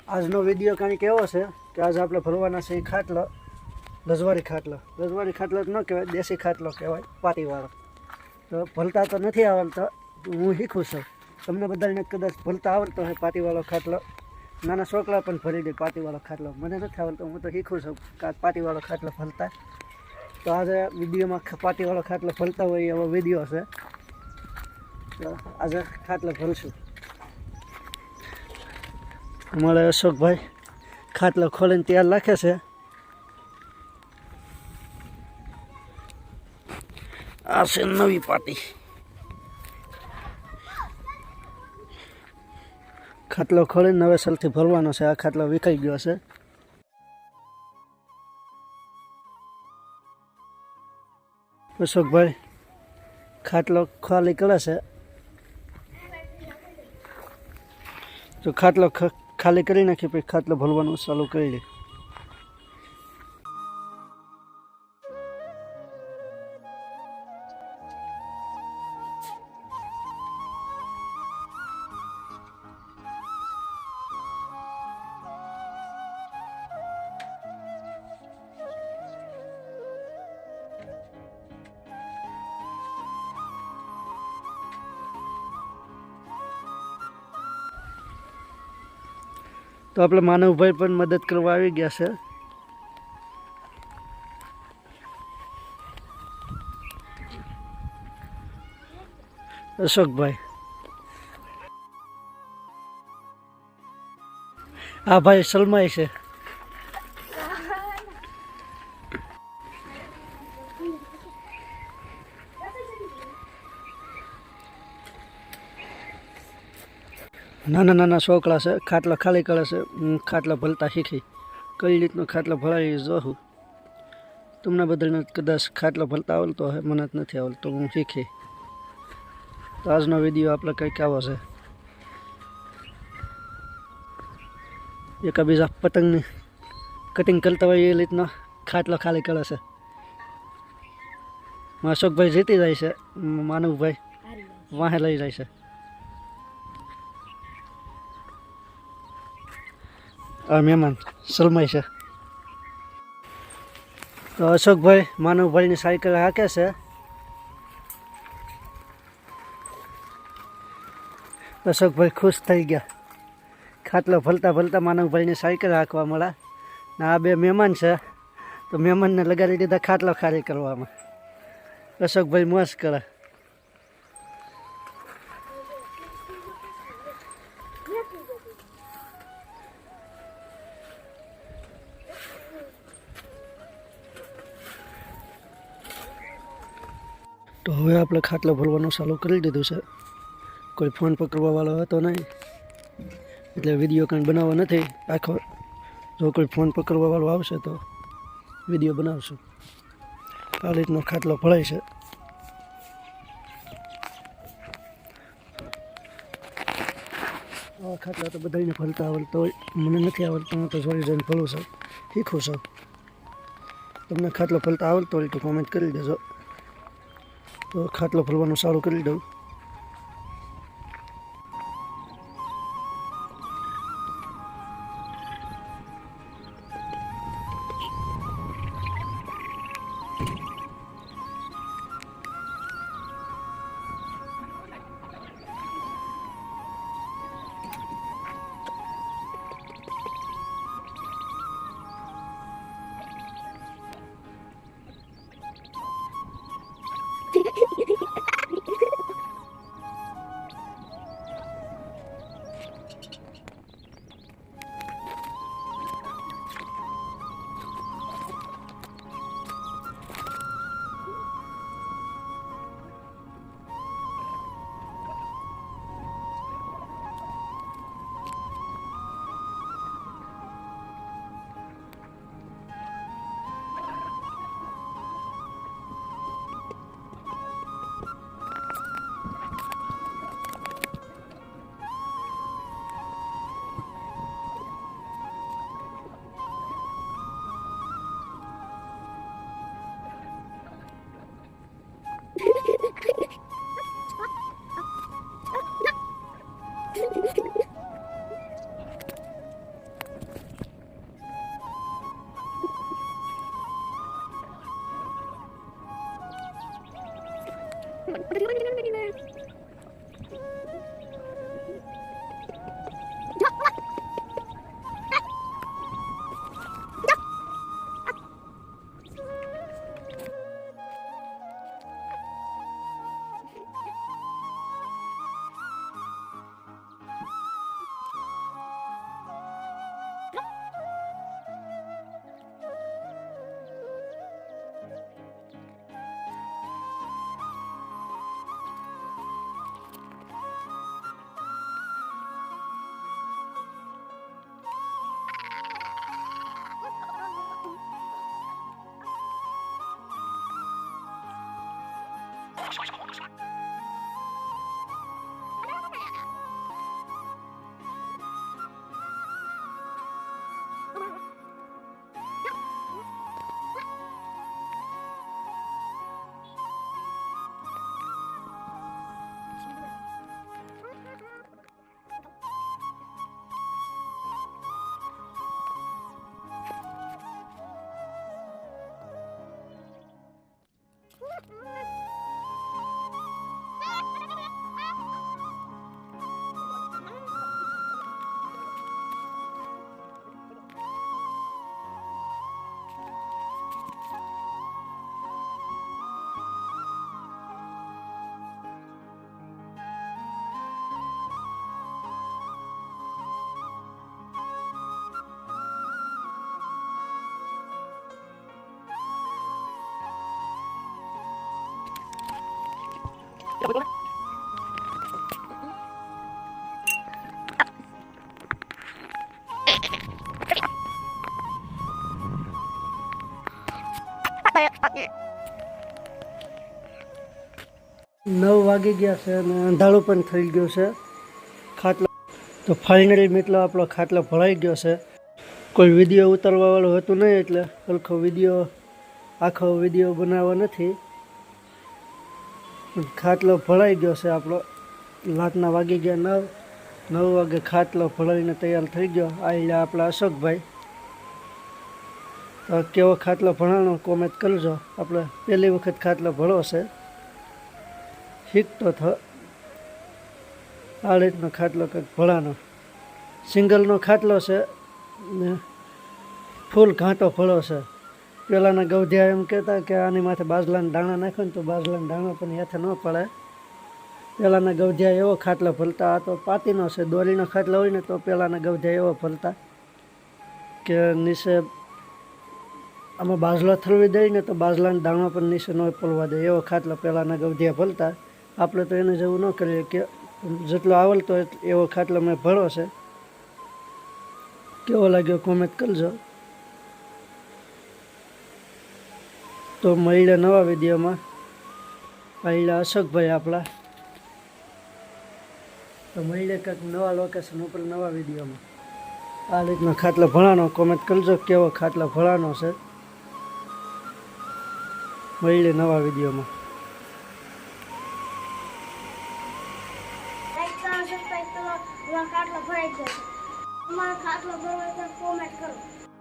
આજનો વિડીયો કંઈક એવો છે કે આજે આપણે ભરવાના છે ખાટલો, રજવાડી ખાટલો. રજવાડી ખાટલો ન કહેવાય, દેશી ખાટલો કહેવાય, પાટીવાળો. તો ભલતા તો નથી આવડતો, હું શીખું છું. તમને બધાને કદાચ ભલતા આવડતો હોય પાટીવાળો ખાટલો, નાના છોકરા પણ ભરી દે પાટીવાળો ખાટલો. મને નથી આવડતો, હું તો શીખું છું પાટીવાળો ખાટલો ભલતા. તો આજે વિડીયોમાં પાટીવાળો ખાટલો ભલતા હોય એવો વિડીયો છે. તો આજે ખાટલો ભરશું. અમારે અશોકભાઈ ખાટલો ખોલીને તૈયાર રાખે છે. આ છે નવી પાટી. ખાટલો ખોલીને નવેસરથી ભરવાનો છે. આ ખાટલો વિખાઈ ગયો છે. અશોકભાઈ ખાટલો ખાલી કરે છે. તો ખાટલો ખાલી કરી નાખી પછી ખાટલો ભરવાનું ચાલુ કરી દે. તો આપણે માનવભાઈ પણ મદદ કરવા આવી ગયા છે. અશોકભાઈ, આ ભાઈ સલમાઈ છે. નાના નાના છોકરા છે. ખાટલો ખાલી કરે છે. ખાટલા ભરતા શીખી કઈ રીતનો ખાટલો ભરાવી જોઉં. તમને બધાને કદાચ ખાટલો ભરતા આવડતો હોય, મને જ નથી આવડતો, હું શીખી. તો આજનો વિડીયો આપણે કંઈક આવો છે. એકાબીજા પતંગની કટિંગ કરતા હોય એ રીતનો ખાટલો ખાલી કરે છે. અશોકભાઈ જીતી જાય છે, માનવભાઈ વાહે લઈ જાય છે. આ મહેમાન સલમાઈ છે. તો અશોકભાઈ માનવભાઈની સાયકલ હાકે છે. અશોકભાઈ ખુશ થઈ ગયા. ખાટલો ભલતા ભલતા માનવભાઈની સાયકલ હાંકવા મળ્યા. ને આ બે મહેમાન છે, તો મહેમાનને લગાડી દીધા ખાટલો ખાલી કરવામાં. અશોકભાઈ મોજ કરે. તો હવે આપણે ખાટલો ભરવાનું ચાલુ કરી દીધું છે. કોઈ ફોન પકડવાવાળો હતો નહીં, એટલે વિડીયો કંઈ બનાવવા નથી આખો. જો કોઈ ફોન પકડવાવાળો આવશે તો વિડીયો બનાવશું. આ રીતનો ખાટલો ભરાય છે. આ ખાટલા તો બધાને ભરતા આવડતો હોય, મને નથી આવડતું. હું તો જોઈ જોઈને ભરું છું, શીખું છું. તમને ખાટલો ભરતા આવડતો હોય તો કોમેન્ટ કરી દેજો. તો ખાટલો ભરવાનું સારું કરી દઉં. નવ વાગી ગયા છે અને અંધારું પણ થઈ ગયું છે. ખાટલો તો ફાઇનલી મિત્રો આપણો ખાટલો ભરાઈ ગયો છે. કોઈ વિડીયો ઉતારવાવાળું હતું નહીં એટલે આખો વિડીયો બનાવવા નથી. ખાટલો ભરાઈ ગયો છે આપણો. રાતના વાગી ગયા 9 વાગે ખાટલો ભરાઈને તૈયાર થઈ ગયો. આયલા આપણા અશોકભાઈ. તો કેવો ખાટલો ભણાનો કોમેન્ટ કરજો. આપણે પહેલી વખત ખાટલો ભળો છે, શીખતો થો. આ રીતનો ખાટલો કંઈક ભળાનો સિંગલનો ખાટલો છે ને ફૂલ ઘાંટો ભળો છે. પહેલાંના ગૌધ્યા એમ કહેતા કે આની માથે બાજરાના દાણા નાખો ને તો બાજરાના દાણા પણ હેઠે ન પડે. પહેલાંના ગૌધ્યા એવો ખાટલો ભરતા. આ તો પાતીનો છે, દોરીનો ખાટલો હોય ને તો પહેલાંના ગૌધ્યા એવો ભરતા કે નીચે આમાં બાજલા થરવી દઈએ ને તો બાજરાના દાણા પણ નીચે ન પડવા દે. એવો ખાટલો પહેલાંના ગૌધ્યા ભરતા. આપણે તો એને જેવું ન કરીએ કે જેટલો આવડતો એવો ખાટલો મેં ભરો છે. કેવો લાગ્યો કોમેન્ટ કરજો. તો મળીએ નવા વિડીયોમાં. પહેલા અશોકભાઈ આપણા. તો મળીએ કંઈક નવા લોકેશન ઉપર નવા વિડીયોમાં. આ રીતનો ખાટલો ભણાનો કોમેન્ટ કરજો કેવો ખાટલો ભણાનો છે. મળીએ નવા વિડીયોમાં. ખાટલો ભરાઈ જશે. તમારો ખાટલો ભરવા કોમેન્ટ કરો.